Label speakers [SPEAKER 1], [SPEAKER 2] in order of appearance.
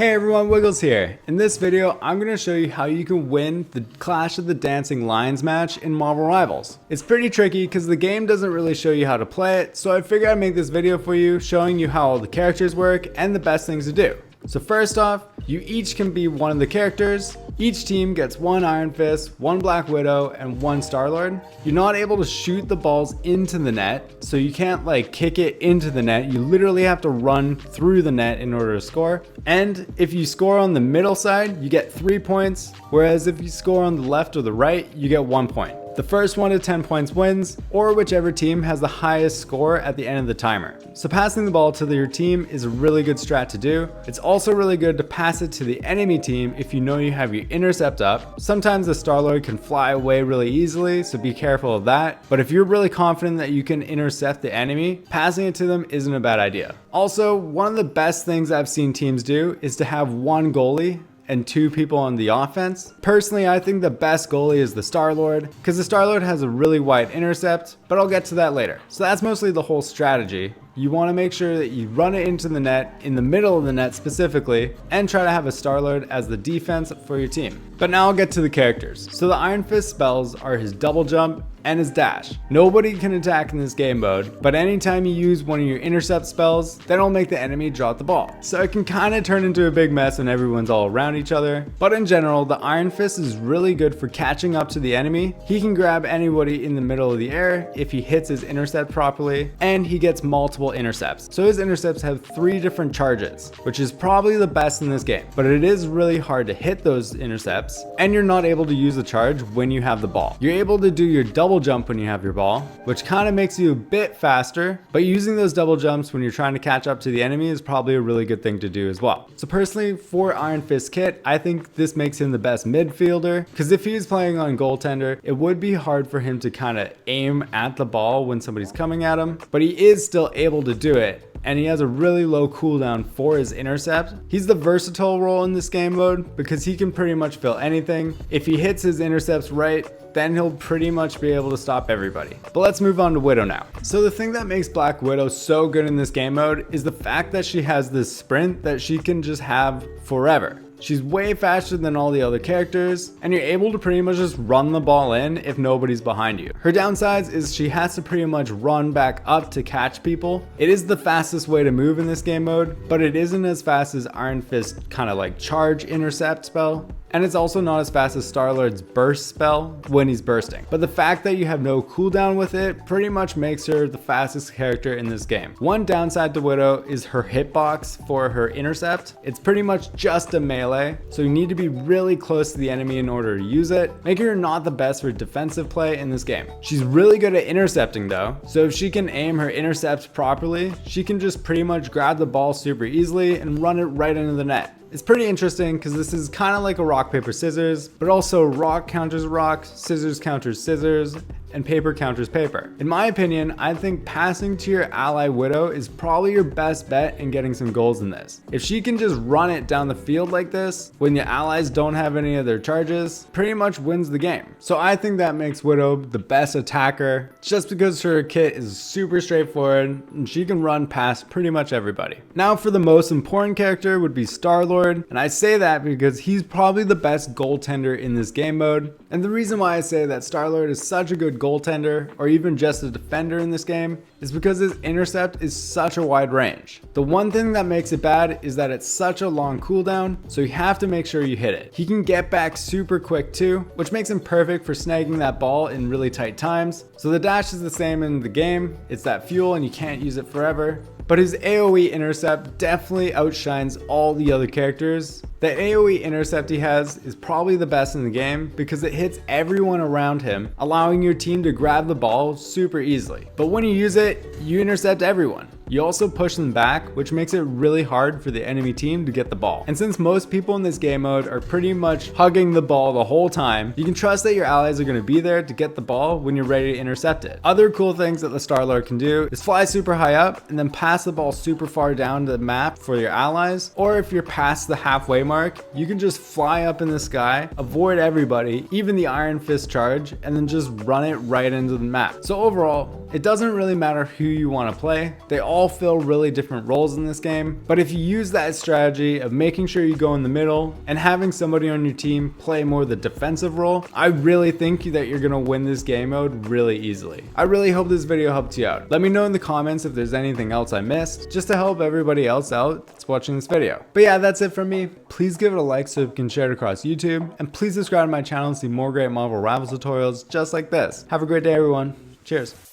[SPEAKER 1] Hey everyone, Wiggles here. In this video, I'm going to show you how you can win the Clash of the Dancing Lions match in Marvel Rivals. It's pretty tricky because the game doesn't really show you how to play it, so I figured I'd make this video for you showing you how all the characters work and the best things to do. So first off, you each can be one of the characters. Each team gets one Iron Fist, one Black Widow, and one Star-Lord. You're not able to shoot the balls into the net, so you can't like kick it into the net. You literally have to run through the net in order to score. And if you score on the middle side, you get 3 points, whereas if you score on the left or the right, you get 1 point. The first 1 to 10 points wins, or whichever team has the highest score at the end of the timer. So passing the ball to your team is a really good strat to do. It's also really good to pass it to the enemy team if you know you have your intercept up. Sometimes the Star-Lord can fly away really easily, so be careful of that. But if you're really confident that you can intercept the enemy, passing it to them isn't a bad idea. Also, one of the best things I've seen teams do is to have one goalie and 2 people on the offense. Personally, I think the best goalie is the Star-Lord, because the Star-Lord has a really wide intercept, but I'll get to that later. So that's mostly the whole strategy. You want to make sure that you run it into the net, in the middle of the net specifically, and try to have a Star-Lord as the defense for your team. But now I'll get to the characters. So the Iron Fist spells are his double jump and his dash. Nobody can attack in this game mode, but anytime you use one of your intercept spells, then it'll make the enemy drop the ball. So it can kind of turn into a big mess when everyone's all around each other. But in general, the Iron Fist is really good for catching up to the enemy. He can grab anybody in the middle of the air if he hits his intercept properly, and he gets multiple intercepts. So his intercepts have 3 different charges, which is probably the best in this game. But it is really hard to hit those intercepts, and you're not able to use the charge when you have the ball. You're able to do your double jump when you have your ball, which kind of makes you a bit faster, but using those double jumps when you're trying to catch up to the enemy is probably a really good thing to do as well. So personally, for Iron Fist Kit, I think this makes him the best midfielder, because if he's playing on goaltender, it would be hard for him to kind of aim at the ball when somebody's coming at him, but he is still able to do it. And he has a really low cooldown for his intercept. He's the versatile role in this game mode because he can pretty much fill anything. If he hits his intercepts right, then he'll pretty much be able to stop everybody. But let's move on to Widow now. So the thing that makes Black Widow so good in this game mode is the fact that she has this sprint that she can just have forever. She's way faster than all the other characters, and you're able to pretty much just run the ball in if nobody's behind you. Her downsides is she has to pretty much run back up to catch people. It is the fastest way to move in this game mode, but it isn't as fast as Iron Fist kind of like charge intercept spell. And it's also not as fast as Star-Lord's burst spell when he's bursting. But the fact that you have no cooldown with it pretty much makes her the fastest character in this game. One downside to Widow is her hitbox for her intercept. It's pretty much just a melee, so you need to be really close to the enemy in order to use it, making her not the best for defensive play in this game. She's really good at intercepting though, so if she can aim her intercepts properly, she can just pretty much grab the ball super easily and run it right into the net. It's pretty interesting because this is kind of like a rock, paper, scissors, but also rock counters rock, scissors counters scissors, and paper counters paper. In my opinion, I think passing to your ally Widow is probably your best bet in getting some goals in this. If she can just run it down the field like this, when your allies don't have any of their charges, pretty much wins the game. So I think that makes Widow the best attacker, just because her kit is super straightforward and she can run past pretty much everybody. Now for the most important character would be Star-Lord, and I say that because he's probably the best goaltender in this game mode. And the reason why I say that Star-Lord is such a good goaltender, or even just a defender in this game, is because his intercept is such a wide range. The one thing that makes it bad is that it's such a long cooldown, so you have to make sure you hit it. He can get back super quick too, which makes him perfect for snagging that ball in really tight times. So the dash is the same in the game, it's that fuel and you can't use it forever. But his AoE intercept definitely outshines all the other characters. The AoE intercept he has is probably the best in the game because it hits everyone around him, allowing your team to grab the ball super easily. But when you use it, you intercept everyone. You also push them back, which makes it really hard for the enemy team to get the ball. And since most people in this game mode are pretty much hugging the ball the whole time, you can trust that your allies are going to be there to get the ball when you're ready to intercept it. Other cool things that the Star-Lord can do is fly super high up and then pass the ball super far down the map for your allies. Or if you're past the halfway mark, you can just fly up in the sky, avoid everybody, even the Iron Fist charge, and then just run it right into the map. So overall, it doesn't really matter who you want to play. They all all fill really different roles in this game, but if you use that strategy of making sure you go in the middle and having somebody on your team play more the defensive role, I really think that you're gonna win this game mode really easily. I really hope this video helped you out. Let me know in the comments if there's anything else I missed, just to help everybody else out that's watching this video. But yeah, that's it from me. Please give it a like so you can share it across YouTube, and please subscribe to my channel to see more great Marvel Rivals tutorials just like this. Have a great day, everyone. Cheers.